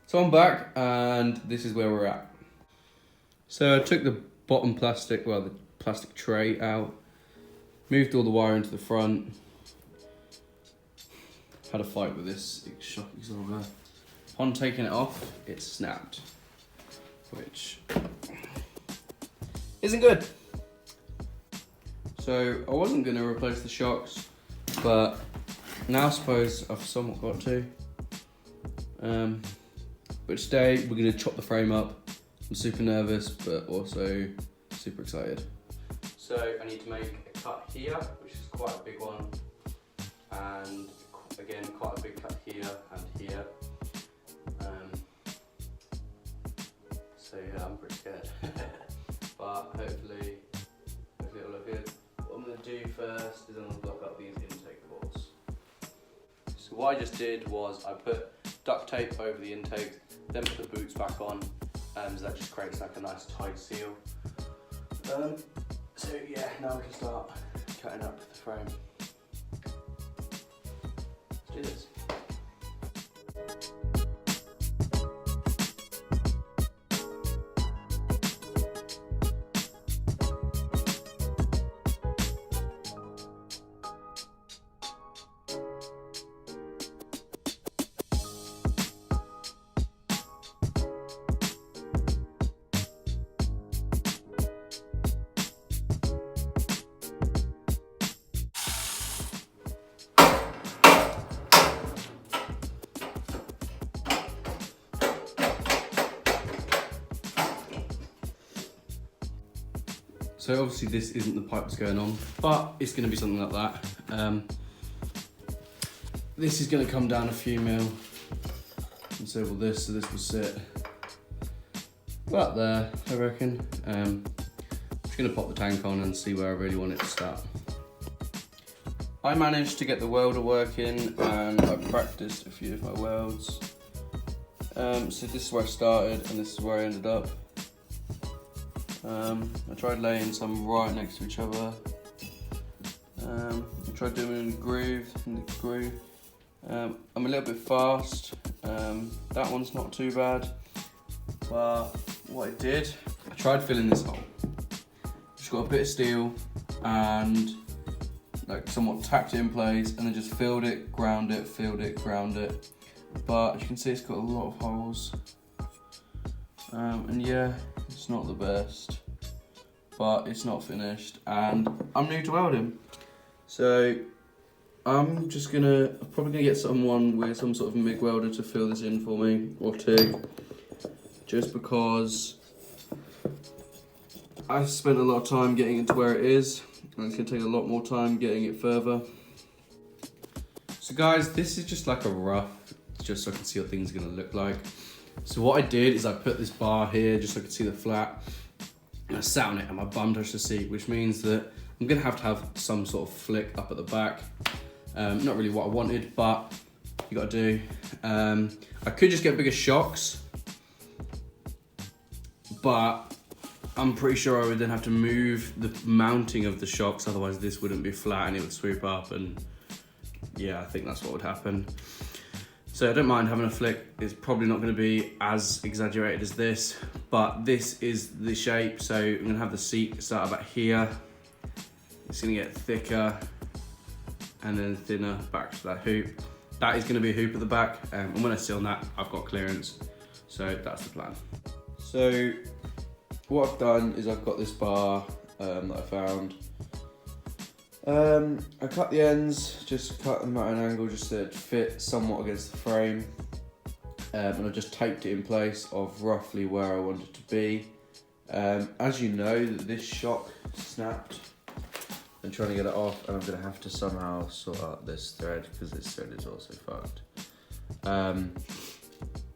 So I'm back and this is where we're at. So I took the bottom plastic, well the plastic tray out, moved all the wire into the front, had a fight with this shock absorber. Upon taking it off, it snapped, which isn't good. So I wasn't going to replace the shocks, but now I suppose I've somewhat got to. But today we're going to chop the frame up. I'm super nervous, but also super excited. So I need to make a cut here, which is quite a big one, and again quite a big cut here and here. So yeah, I'm pretty scared, but hopefully it'll look good. What I'm going to do first is I'm going to block up these intake ports. So what I just did was I put duct tape over the intakes, then put the boots back on, so that just creates like a nice tight seal. So yeah, now we can start cutting up the frame. Let's do this. So obviously this isn't the pipe that's going on, but it's going to be something like that. This is going to come down a few mil, and so will this, so this will sit about there, I reckon. I'm just going to pop the tank on and see where I really want it to start. I managed to get the welder working and I practiced a few of my welds. So this is where I started and this is where I ended up. I tried laying some right next to each other. I tried doing it in the groove. I'm a little bit fast. That one's not too bad. But what I did, I tried filling this hole. Just got a bit of steel and like somewhat tacked it in place, and then just filled it, ground it, filled it, ground it. But as you can see, it's got a lot of holes. And yeah, it's not the best, but it's not finished, and I'm new to welding. So I'm probably gonna get someone with some sort of MIG welder to fill this in for me, or TIG, just because I spent a lot of time getting it to where it is, and it's gonna take a lot more time getting it further. So guys, this is just like a rough, just so I can see what things are gonna look like. So what I did is I put this bar here just so I could see the flat, and I sat on it and my bum touched the seat, which means that I'm gonna have some sort of flick up at the back. Not really what I wanted, but you gotta do. I could just get bigger shocks, but I'm pretty sure I would then have to move the mounting of the shocks, otherwise this wouldn't be flat and it would swoop up, and yeah, I think that's what would happen. So I don't mind having a flick. It's probably not going to be as exaggerated as this, but this is the shape. So I'm going to have the seat start about here. It's going to get thicker and then thinner back to that hoop. That is going to be a hoop at the back, and when I sit on that, I've got clearance. So that's the plan. So what I've done is I've got this bar that I found. I cut the ends, just cut them at an angle just so it fit somewhat against the frame, and I just taped it in place of roughly where I want it to be. As you know, this shock snapped. I'm trying to get it off, and I'm going to have to somehow sort out this thread because this thread is also fucked.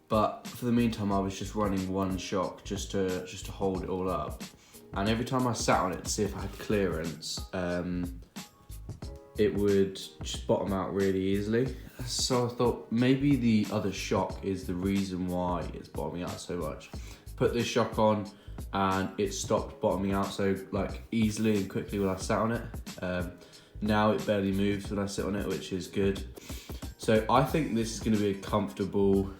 But for the meantime, I was just running one shock just to hold it all up, and every time I sat on it to see if I had clearance, it would just bottom out really easily. So I thought maybe the other shock is the reason why it's bottoming out so much. Put this shock on and it stopped bottoming out so like easily and quickly when I sat on it. Now it barely moves when I sit on it, which is good. So I think this is going to be a comfortable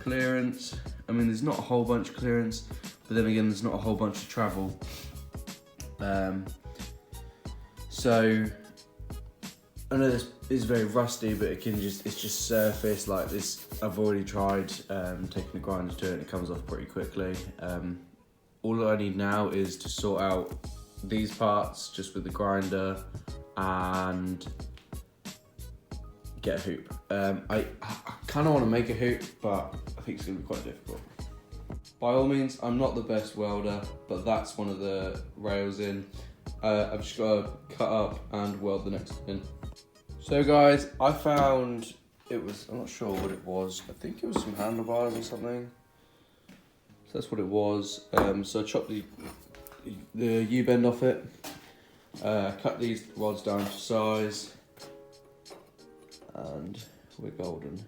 clearance. I mean, there's not a whole bunch of clearance, but then again, there's not a whole bunch of travel. So I know this is very rusty, but it's just surface like this. I've already tried taking a grinder to it, and it comes off pretty quickly. All I need now is to sort out these parts just with the grinder and get a hoop. I kind of want to make a hoop, but I think it's going to be quite difficult. By all means, I'm not the best welder, but that's one of the rails in. I've just got to cut up and weld the next one in. So guys, I found I'm not sure what it was. I think it was some handlebars or something. So that's what it was. So I chopped the U-bend off it, cut these rods down to size, and we're golden.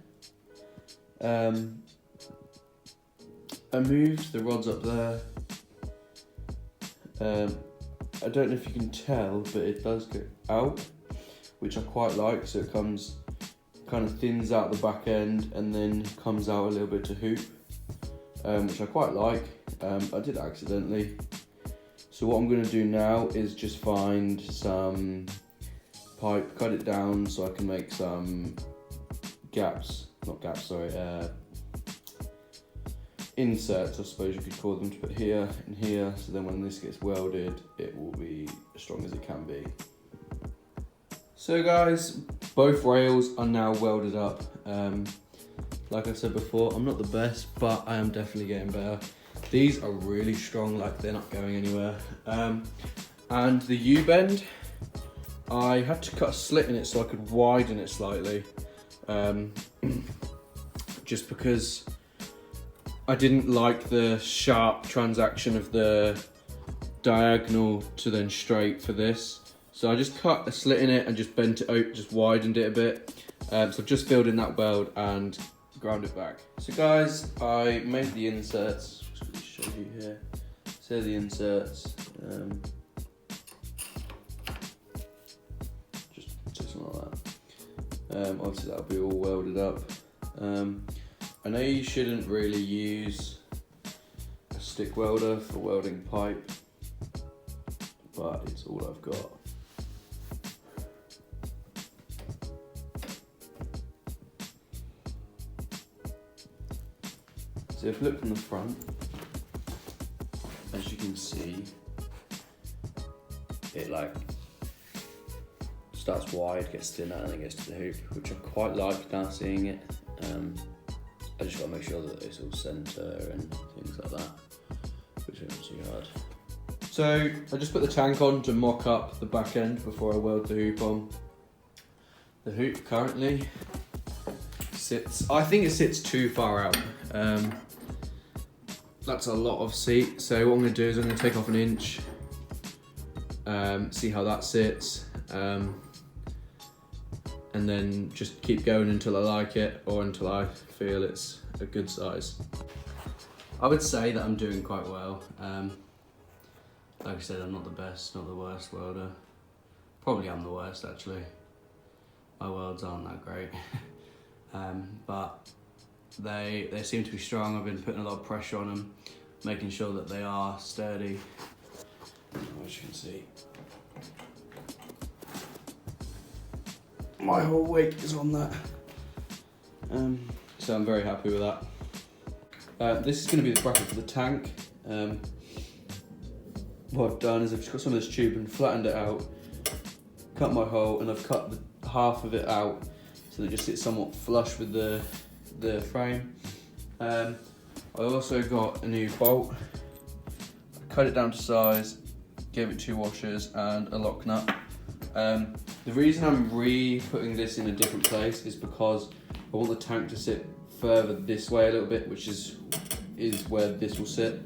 I moved the rods up there. I don't know if you can tell, but it does go out, which I quite like. So it kind of thins out the back end and then comes out a little bit to hoop, which I quite like. I did accidentally. So what I'm going to do now is just find some pipe, cut it down so I can make some inserts, I suppose you could call them, to put here and here, so then when this gets welded it will be as strong as it can be. So guys, both rails are now welded up. Like I said before, I'm not the best, but I am definitely getting better. These are really strong, like they're not going anywhere. And the U-bend, I had to cut a slit in it so I could widen it slightly, just because I didn't like the sharp transaction of the diagonal to then straight for this. So I just cut a slit in it and just bent it out, just widened it a bit. So I've just filled in that weld and ground it back. So guys, I made the inserts. Just going to show you here. So the inserts. Just something like that. Obviously that'll be all welded up. I know you shouldn't really use a stick welder for welding pipe, but it's all I've got. So if you look from the front, as you can see, it like starts wide, gets thinner, and then gets to the hoop, which I quite like now seeing it. I just got to make sure that it's all centre and things like that, which isn't too hard. So I just put the tank on to mock up the back end before I weld the hoop on. The hoop currently I think it sits too far out. That's a lot of seat, so what I'm going to do is I'm going to take off an inch, see how that sits, and then just keep going until I like it, or until I feel it's a good size. I would say that I'm doing quite well. Like I said, I'm not the best, not the worst welder. Probably I'm the worst actually. My welds aren't that great. But they seem to be strong. I've been putting a lot of pressure on them, making sure that they are sturdy. As you can see, my whole weight is on that. So I'm very happy with that. This is going to be the bracket for the tank. What I've done is I've just got some of this tube and flattened it out, cut my hole, and I've cut the half of it out so that it just sits somewhat flush with the frame. I also got a new bolt. I cut it down to size, gave it 2 washers and a lock nut. The reason I'm putting this in a different place is because I want the tank to sit further this way a little bit, which is where this will sit,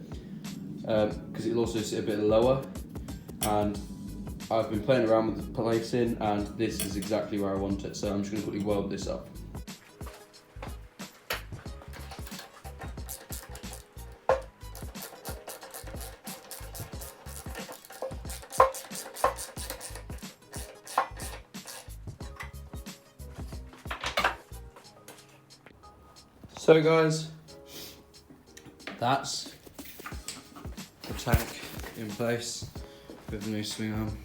because it'll also sit a bit lower, and I've been playing around with the placing and this is exactly where I want it, so I'm just going to quickly weld this up. So guys, that's the tank in place with the new swing arm.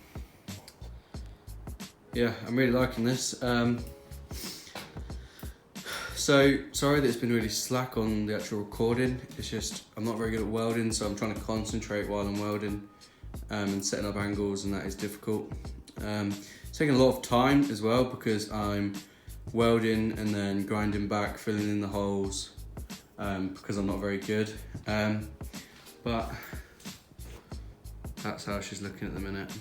Yeah, I'm really liking this. So sorry that it's been really slack on the actual recording. It's just I'm not very good at welding, so I'm trying to concentrate while I'm welding and setting up angles, and that is difficult. It's taking a lot of time as well because I'm welding and then grinding back, filling in the holes because I'm not very good. But that's how she's looking at the minute.